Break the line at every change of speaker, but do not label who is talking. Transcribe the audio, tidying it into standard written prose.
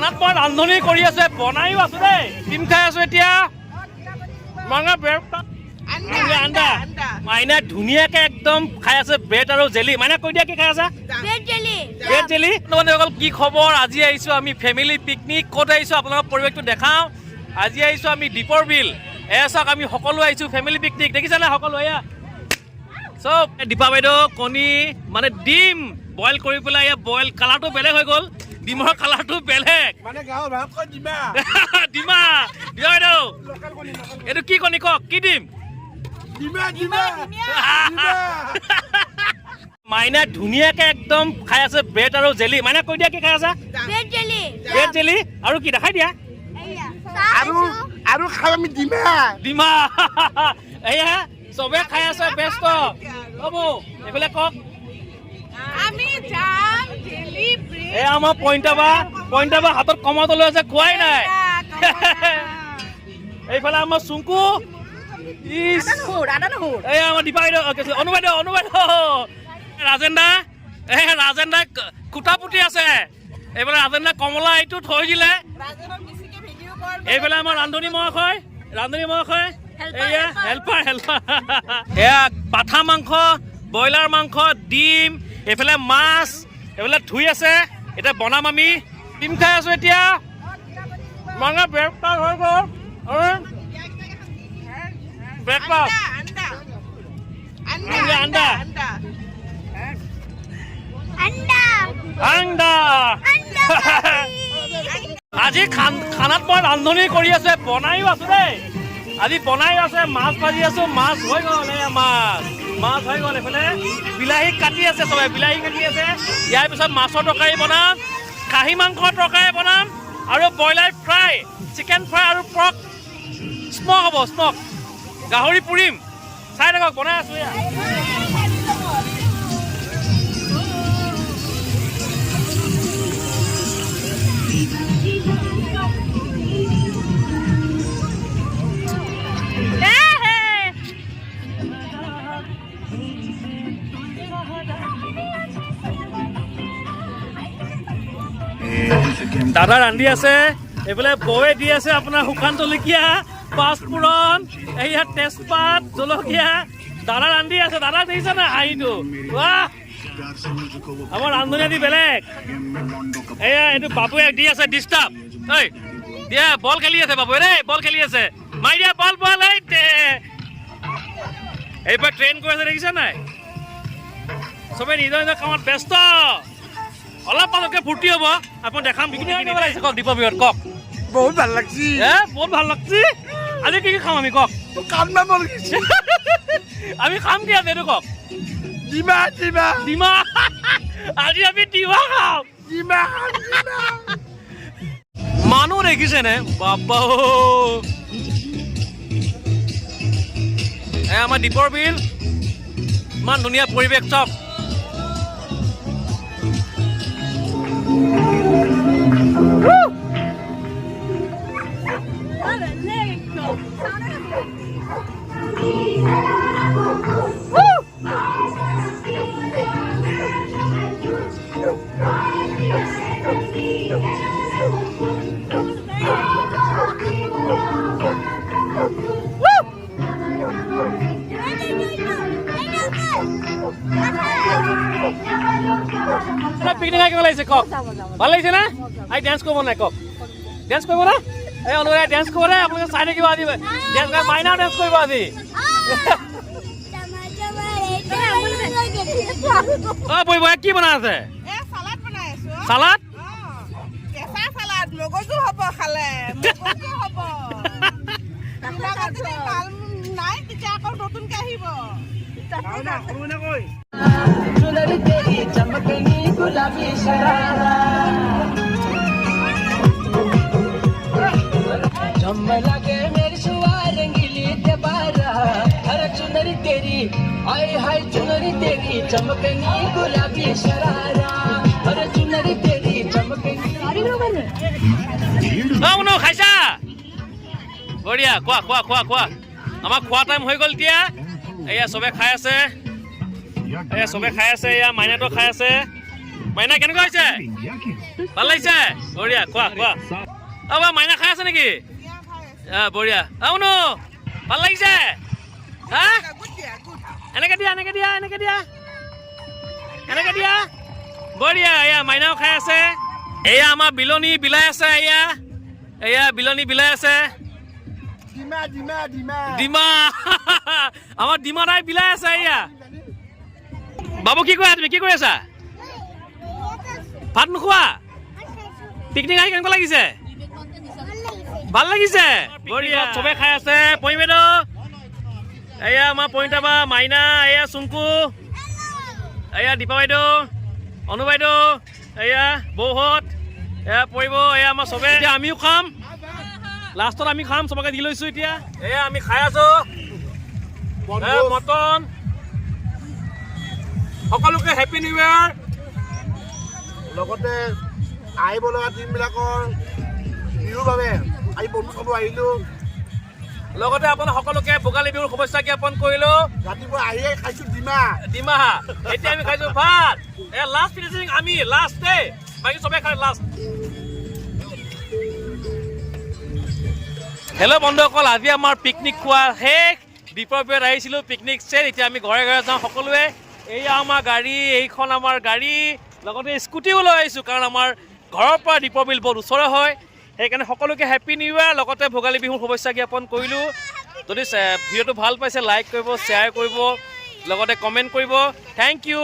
খানাত মই ৰান্ধনি কৰি আছো, বনাইও আছো দেই। ডিম খাই আছো এতিয়া। আন্দা মাইনা ধুনীয়াকে একদম খাই আছে ব্ৰেড আৰু জেলি। মাইনা কৈ দিয়া কি খাই আছা? Bread jelly. অকল কি খবৰ? আজি আহিছো আমি ফেমিলি পিকনিক। ক'ত আহিছো আপোনালোকক পৰিৱেশটো দেখাওঁ। আজি আহিছো আমি দীপৰ বিল। এয়া চাওক আমি সকলো আহিছো ফেমিলি পিকনিক। দেখিছা না সকলো? এয়া চব দীপা বাইদেউ কণী মানে ডিম বইল কৰি পেলাই বইল কালাৰটো বেলেগ হৈ গ'ল। ডিমৰ কালাৰটো বেলেগ
মানে গাঁৱৰ ভাত কয় ডিমা
ডিমা বাইদেউ এইটো কি কণী কওক? কি ডিম? মাইনা ধুনীয়াকে একদম খাই আছে ব্ৰেড আৰু জেলি। মাইনা কৈ দিয়া কি খাই আছা? ব্ৰেড জেলি আৰু কি দেখাই দিয়া?
আৰু খাই আমি ডিমা
এয়া চবে খাই আছে ব্যস্ত। হ'ব এইফালে কওক। এয়া আমাৰ পইণ্টাবা হাতত কমাটো লৈ আছে, খোৱাই নাই। এইফালে আমাৰ চুংকু, এয়া আমাৰ দীপা বাইদেউ, অনু বাইদেউ ৰাজেন দা খুটা পুতি আছে। এইফালে ৰাজেন দা কমলা এইটো থৈ দিলে। এইফালে আমাৰ ৰান্ধনী মহাশয় এয়া হেল্পাৰ এয়া পাঠা মাংস, ব্ৰইলাৰ মাংস, ডিম, এইফালে মাছ, এইফালে ধুই আছে। এতিয়া বনাম আমি। ডিম খাই আছো এতিয়া। মানে ব্ৰেকফাষ্ট হৈ গ'ল। ব্ৰেকফাষ্ট আন্দা আজি খানাত মই ৰান্ধনি কৰি আছো, বনাইও আছো দেই। আজি বনাই আছে, মাছ ভাজি আছো। মাছ হৈ গ'ল। এয়া মাছ হৈ গ'ল। এইফালে বিলাহী কাটি আছে, চবে বিলাহী কাটি আছে। ইয়াৰ পিছত মাছৰ তৰকাৰী বনাম, খাহী মাংসৰ তৰকাৰী বনাম আৰু ব্ৰইলাৰ ফ্ৰাই, চিকেন ফ্ৰাই আৰু পৰ্ক স্মক হ'ব। স্মক গাহৰি পুৰিম। চাই থাকক, বনাই আছো। এয়া দাদা ৰান্ধি আছে। এইফালে বৌয়ে দি আছে আপোনাৰ শুকান জলকীয়া, পাঁচফোৰণ, এইয়া তেজপাত, জলকীয়া। দাদা ৰান্ধি আছে। দাদা দেখিছে না হাঁহিটো? বাহ, আমাৰ ৰান্ধনী আদি বেলেগ। এয়া এইটো বাবুৱে দি আছে ডিষ্টাৰ্ব। ঐ দিয়া, বল খেলি আছে বাবুৱে দেই, বল খেলি আছে। মাৰি দিয়া বল। এইবাৰ ট্ৰেইন কৰি আছে, দেখিছা নাই? চবে নিজৰ নিজৰ কামত ব্যস্ত। অলপ পাছতকে ফূৰ্তি হ'ব। আপুনি দেখাম কওক দীপৰ বিলত কওক।
বহুত ভাল লাগছি।
বহুত ভাল লাগছি। আজি কি খাম আমি কওক? আমি খাম কি আছে এইটো কওক? ডিমা আজি আমি ডিমা খাম। মানুহ দেখিছে নে বাবা? আমাৰ দীপৰ বিল, ইমান ধুনীয়া পৰিৱেশ। চক পিকনিক খাই কেনেকুৱা লাগিছে কওক? ভাল লাগিছে না? আজি ডেন্স কৰিব নাই কওক? ডেন্স কৰিব না? এই অনুৰাধে ডেন্স কৰিব নাই? আপোনালোকে চাই থাকিব আজি। ডেন্স কৰি মাইনাও ডেন্স কৰিব আজি। বহিব। কি বনাই আছে? চালাড।
মগজু হ'ব খালে, হ'ব নাই, তেতিয়া আকৌ নতুনকে আহিব।
लगे मेरी सुआ रंगीली दीवारा, हर चुनरी तेरी, आए हाय चुनरी तेरी, चमकनी गुलाबी शरारा, हर चुनरी तेरी चमकनी।
খাইছা? বঢ়িয়া। খোৱা। আমাৰ খোৱা টাইম হৈ গ'ল এতিয়া। এয়া চবে খাই আছে। এয়া মাইনাটো খাই আছে। মাইনা কেনেকুৱা হৈছে? ভাল লাগিছে বঢ়িয়া খোৱা খোৱা অ বা মাইনা খাই আছে নেকি বঢ়িয়া আউনো ভাল লাগিছে হা এনেকে দিয়া এনেকে দিয়া এনেকে দিয়া এনেকে দিয়া বঢ়িয়া এয়া মাইনাও খাই আছে এয়া আমাৰ বিলনী বিলাই আছে এয়া বিলনী বিলাই আছে ডিমা আমাৰ ডিমা দাই বিলাই আছে এয়া বাবু কি কৰা তুমি কি কৰি আছা ভাত নোখোৱা পিকনিক আহি কেনেকুৱা লাগিছে ভাল লাগিছে বঢ়িয়া চবে খাই আছে পৰি বাইদেউ এয়া আমাৰ পৰিণীতা বা মাইনা এয়া চুংকু এয়া দীপা বাইদেউ অনু বাইদেউ এয়া বৌহঁত এয়া পৰিব এয়া আমাৰ চবে এতিয়া আমিও খাম লাষ্টত আমি খাম চবকে দি লৈছো এতিয়া এয়া আমি খাই আছো মটন সকলোকে হেপী নিউ ইয়াৰ
লগতে আহিব লগা দিনবিলাকৰ বিহুৰ বাবে আমি বন্ধু খাব আহিলো
লগতে আপোনাৰ সকলোকে ভোগালী বিহুৰ শুভেচ্ছা জ্ঞাপন কৰিলো
ৰাতিপুৱা আহিয়ে খাইছো
ডিমা এতিয়া আমি খাইছো ভাত এয়া লাষ্ট ফিনিচিং আমি লাষ্ট ডে বাকী চবে খাই লাষ্ট হেল্ল' বন্ধুসকল আজি আমাৰ পিকনিক খোৱা শেষ দীপৰ বিলত আহিছিলোঁ পিকনিক শেষ এতিয়া আমি ঘৰে ঘৰে যাওঁ সকলোৱে এয়া আমাৰ গাড়ী এইখন আমাৰ গাড়ী লগতে স্কুটিও লৈ আহিছোঁ কাৰণ আমাৰ ঘৰৰ পৰা দীপৰ বিল বহুত ওচৰে হয় সেইকাৰণে সকলোকে হেপী নিউ ইয়াৰ লগতে ভোগালী বিহুৰ শুভেচ্ছা জ্ঞাপন কৰিলোঁ যদি ভিডিঅ'টো ভাল পাইছে লাইক কৰিব শ্বেয়াৰ কৰিব লগতে কমেণ্ট কৰিব থেংক ইউ